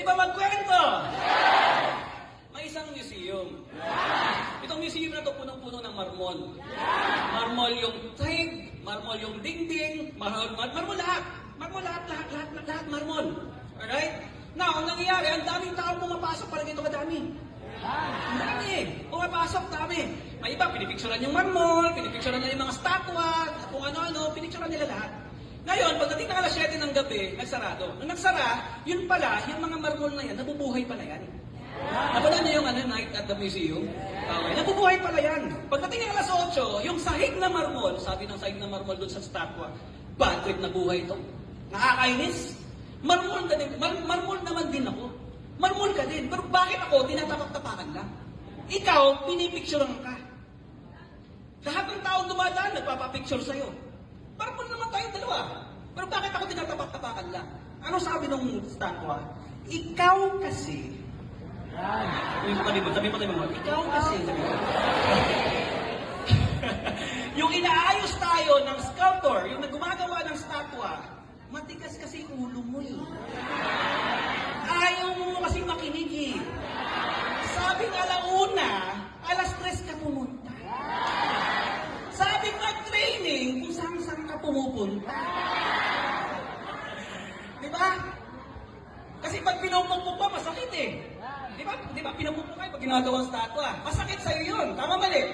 ba magkwento? May isang museum. Itong museum na to punong-puno ng marmol. Marmol yung sahig, marmol yung dingding, marmol lahat. Marmol lahat marmol. Alright? Now, ang nangyayari, ang daming tao pumapasok para ganito kadami. Ang dami eh. Pumapasok, dami. May iba, pinipicturan yung marmol, pinipicturan na yung mga statwa, kung ano-ano, pinicturan nila lahat. Ngayon, pagdating na alas 7 ng gabi, nagsarado. Nung nagsara, yun pala, yung mga marmol na yan, nabubuhay pala yan. Napala niyo yung night at the museum? Okay, nabubuhay pala yan. Pagdating ng alas 8, yung sahig na marmol, sabi ng sahig na marmol doon sa statwa, bad trip na buhay ito. Nakakainis. Marmol naman din ako. Marmol ka din. Pero bakit ako tinatapak-tapakan lang? Ikaw, pinipicturean ka. Lahat ng tao dumadaan, nagpapapicture sa'yo. Marmol naman tayong dalawa. Pero bakit ako tinatapak-tapakan lang? Ano sabi ng statwa? Ikaw kasi. Sabi mo, ikaw kasi. Yung inaayos tayo ng sculptor, yung gumagawa ng statwa, matigas kasi yung ulo mo eh. Ayaw mo kasi makinig eh. Sabing alauna, alas 3 ka pumunta. Sabing mag-training kung saan ka pumupunta. Diba? Kasi pag pinupukpuk pa, masakit eh. Diba? Pinupukpuk kayo pag ginagawang statwa. Masakit sa'yo yun. Tama mali?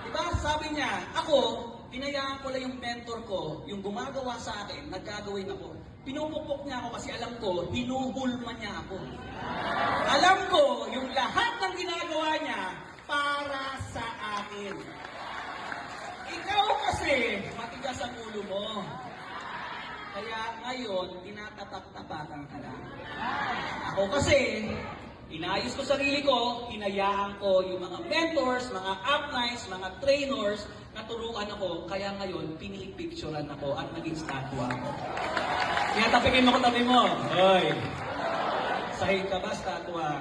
Diba? Sabi niya, ako, pinayaan ko lang yung mentor ko, yung gumagawa sa akin, nagkagawin ako. Pinupukpok niya ako kasi alam ko, hinuhulma niya ako. Alam ko, yung lahat ng ginagawa niya, para sa akin. Ikaw kasi, matigas ang ulo mo. Kaya ngayon, tinatapak-tapakan ka lang. Ako kasi, inayos ko sarili ko, hinayaan ko yung mga mentors, mga uplines, mga trainers, naturuan ako, kaya ngayon, pinipicturean ako at naging statwa ako. Kaya tapikin mo ko tabi mo. Hoy, sahig ka ba, statwa?